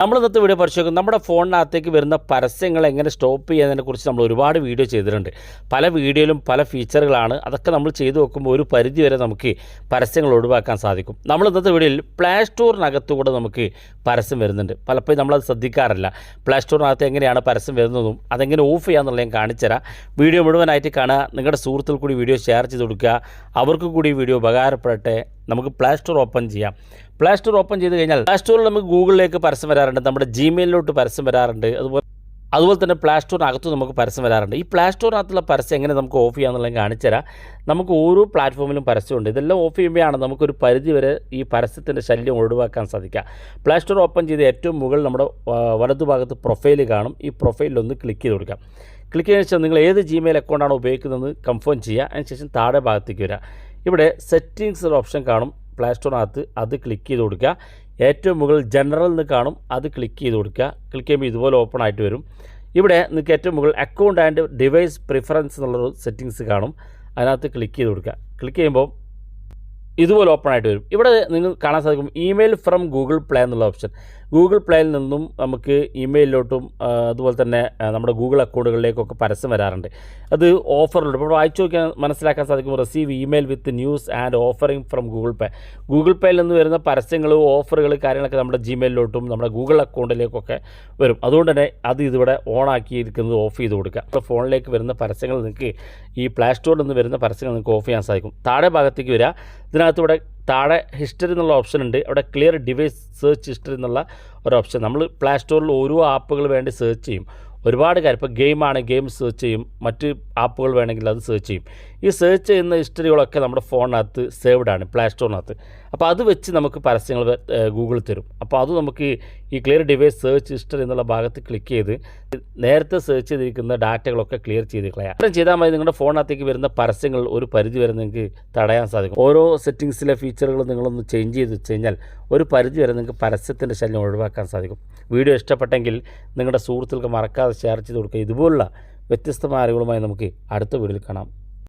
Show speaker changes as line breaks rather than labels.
നമ്മൾ ഇന്നത്തെ വീഡിയോ പരിശോധിക്കും നമ്മുടെ ഫോണിനകത്തേക്ക് വരുന്ന പരസ്യങ്ങൾ എങ്ങനെ സ്റ്റോപ്പ് ചെയ്യുന്നതിനെക്കുറിച്ച് നമ്മൾ ഒരുപാട് വീഡിയോ ചെയ്തിട്ടുണ്ട്. പല വീഡിയോയിലും പല ഫീച്ചറുകളാണ്. അതൊക്കെ നമ്മൾ ചെയ്തു നോക്കുമ്പോൾ ഒരു പരിധി വരെ നമുക്ക് പരസ്യങ്ങൾ ഒഴിവാക്കാൻ സാധിക്കും. നമ്മൾ ഇന്നത്തെ വീഡിയോയിൽ പ്ലേ സ്റ്റോറിനകത്തുകൂടെ നമുക്ക് പരസ്യം വരുന്നുണ്ട്. പലപ്പോഴും നമ്മളത് ശ്രദ്ധിക്കാറില്ല. പ്ലേ സ്റ്റോറിനകത്ത് എങ്ങനെയാണ് പരസ്യം വരുന്നതും അതെങ്ങനെ ഓഫ് ചെയ്യാന്നുള്ളത് ഞാൻ കാണിച്ചുതരാം. വീഡിയോ മുഴുവനായിട്ട് കാണുക. നിങ്ങളുടെ സുഹൃത്തുക്കൾ കൂടി വീഡിയോ ഷെയർ ചെയ്ത് കൊടുക്കുക. അവർക്ക് കൂടി വീഡിയോ ഉപകാരപ്പെടട്ടെ. നമുക്ക് പ്ലേ സ്റ്റോർ ഓപ്പൺ ചെയ്യാം. പ്ലേ സ്റ്റോർ ഓപ്പൺ ചെയ്ത് കഴിഞ്ഞാൽ പ്ലേ സ്റ്റോറിൽ നമുക്ക് ഗൂഗിളിലേക്ക് പരസ്യം വരാറുണ്ട്, നമ്മുടെ ജിമെയിലിലോട്ട് പരസ്യം വരാറുണ്ട്, അതുപോലെ തന്നെ പ്ലേ സ്റ്റോറിനകത്ത് നമുക്ക് പരസ്യം വരാറുണ്ട്. ഈ പ്ലേ സ്റ്റോറിനകത്തുള്ള പരസ്യം എങ്ങനെ നമുക്ക് ഓഫ് ചെയ്യാമെന്നുള്ളത് കാണിച്ചു തരാം. നമുക്ക് ഓരോ പ്ലാറ്റ്ഫോമിലും പരസ്യമുണ്ട്. ഇതെല്ലാം ഓഫ് ചെയ്യുമ്പോഴാണ് നമുക്കൊരു പരിധി വരെ ഈ പരസ്യത്തിൻ്റെ ശല്യം ഒഴിവാക്കാൻ സാധിക്കുക. പ്ലേ സ്റ്റോർ ഓപ്പൺ ചെയ്ത് ഏറ്റവും മുകളിൽ നമ്മുടെ വലതുഭാഗത്ത് പ്രൊഫൈൽ കാണും. ഈ പ്രൊഫൈലിലൊന്ന് ക്ലിക്ക് ചെയ്ത് കൊടുക്കാം. ക്ലിക്ക് ചെയ്തതിനു ശേഷം നിങ്ങൾ ഏത് ജിമെയിൽ അക്കൗണ്ടാണോ ഉപയോഗിക്കുന്നതെന്ന് കൺഫേം ചെയ്യുക. അതിനുശേഷം താഴെ ഭാഗത്തേക്ക് വരിക. ഇവിടെ സെറ്റിങ്സ് ഒരു ഓപ്ഷൻ കാണും പ്ലേ സ്റ്റോറിനകത്ത്. അത് ക്ലിക്ക് ചെയ്ത് കൊടുക്കുക. ഏറ്റവും മുകളിൽ ജനറൽ എന്ന് കാണും. അത് ക്ലിക്ക് ചെയ്ത് കൊടുക്കുക. ക്ലിക്ക് ചെയ്യുമ്പോൾ ഇതുപോലെ ഓപ്പൺ ആയിട്ട് വരും. ഇവിടെ നിങ്ങൾക്ക് ഏറ്റവും മുകളിൽ അക്കൗണ്ട് ആൻഡ് ഡിവൈസ് പ്രിഫറൻസ് എന്നുള്ളൊരു സെറ്റിങ്സ് കാണും. അതിനകത്ത് ക്ലിക്ക് ചെയ്ത് കൊടുക്കുക. ക്ലിക്ക് ചെയ്യുമ്പോൾ ഇതുപോലെ ഓപ്പൺ ആയിട്ട് വരും. ഇവിടെ നിങ്ങൾ കാണാൻ സാധിക്കും ഇമെയിൽ ഫ്രം ഗൂഗിൾ പ്ലേ എന്നുള്ള ഓപ്ഷൻ. ഗൂഗിൾ പ്ലേയിൽ നിന്നും നമുക്ക് ഇമെയിലിലോട്ടും അതുപോലെ തന്നെ നമ്മുടെ ഗൂഗിൾ അക്കൗണ്ടുകളിലേക്കൊക്കെ പരസ്യം വരാറുണ്ട്. അത് ഓഫറിലുണ്ട്. ഇപ്പോൾ വായിച്ചു നോക്കിയാൽ മനസ്സിലാക്കാൻ സാധിക്കും receive email with news and offering from Google pay. Google പേയിൽ നിന്ന് വരുന്ന പരസ്യങ്ങൾ, ഓഫറുകൾ, കാര്യങ്ങളൊക്കെ നമ്മുടെ ജിമെയിലിലോട്ടും നമ്മുടെ ഗൂഗിൾ അക്കൗണ്ടിലേക്കൊക്കെ വരും. അതുകൊണ്ട് തന്നെ അത് ഇതിവിടെ ഓൺ ആക്കിയിരിക്കുന്നത് ഓഫ് ചെയ്ത് കൊടുക്കുക. ഇപ്പോൾ ഫോണിലേക്ക് വരുന്ന പരസ്യങ്ങൾ നിങ്ങൾക്ക് ഈ പ്ലേ സ്റ്റോറിൽ നിന്ന് വരുന്ന പരസ്യങ്ങൾ നിങ്ങൾക്ക് ഓഫ് ചെയ്യാൻ സാധിക്കും. താഴെ ഭാഗത്തേക്ക് വരിക. ഇതിനകത്ത് ഇവിടെ താഴെ ഹിസ്റ്ററി എന്നുള്ള ഓപ്ഷൻ ഉണ്ട്. അവിടെ ക്ലിയർ ഡിവൈസ് സെർച്ച് ഹിസ്റ്ററി എന്നുള്ള ഒരു ഓപ്ഷൻ. നമ്മൾ പ്ലേ സ്റ്റോറിൽ ഓരോ ആപ്പുകൾ വേണ്ടി സെർച്ച് ചെയ്യും. ഒരുപാട് കാര്യം, ഇപ്പോൾ ഗെയിമാണ്, ഗെയിം സെർച്ച് ചെയ്യും. മറ്റ് ആപ്പുകൾ വേണമെങ്കിൽ അത് സെർച്ച് ചെയ്യും. ഈ സെർച്ച് ചെയ്യുന്ന ഹിസ്റ്ററികളൊക്കെ നമ്മുടെ ഫോണിനകത്ത് സേവ്ഡ് ആണ് പ്ലേ സ്റ്റോറിനകത്ത്. അപ്പോൾ അത് വെച്ച് നമുക്ക് പരസ്യങ്ങൾ ഗൂഗിൾ തരും. അപ്പോൾ അത് നമുക്ക് ഈ ക്ലിയർ ഡിവൈസ് സെർച്ച് ഹിസ്റ്ററി എന്നുള്ള ഭാഗത്ത് ക്ലിക്ക് ചെയ്ത് നേരത്തെ സെർച്ച് ചെയ്തിരിക്കുന്ന ഡാറ്റകളൊക്കെ ക്ലിയർ ചെയ്ത് കളയാം. അത്രയും ചെയ്താൽ മതി. നിങ്ങളുടെ ഫോണിനകത്തേക്ക് വരുന്ന പരസ്യങ്ങൾ ഒരു പരിധി വരെ നിങ്ങൾക്ക് തടയാൻ സാധിക്കും. ഓരോ സെറ്റിങ്സിലെ ഫീച്ചറുകൾ നിങ്ങളൊന്ന് ചേഞ്ച് ചെയ്ത് വെച്ച് കഴിഞ്ഞാൽ ഒരു പരിധി വരെ നിങ്ങൾക്ക് പരസ്യത്തിൻ്റെ ശല്യം ഒഴിവാക്കാൻ സാധിക്കും. വീഡിയോ ഇഷ്ടപ്പെട്ടെങ്കിൽ നിങ്ങളുടെ സുഹൃത്തുക്കൾക്ക് മറക്കാതെ ഷെയർ ചെയ്ത് കൊടുക്കുക. ഇതുപോലുള്ള വ്യത്യസ്തമായ അറിവുകളുമായി നമുക്ക് അടുത്ത വീഡിയോയിൽ കാണാം.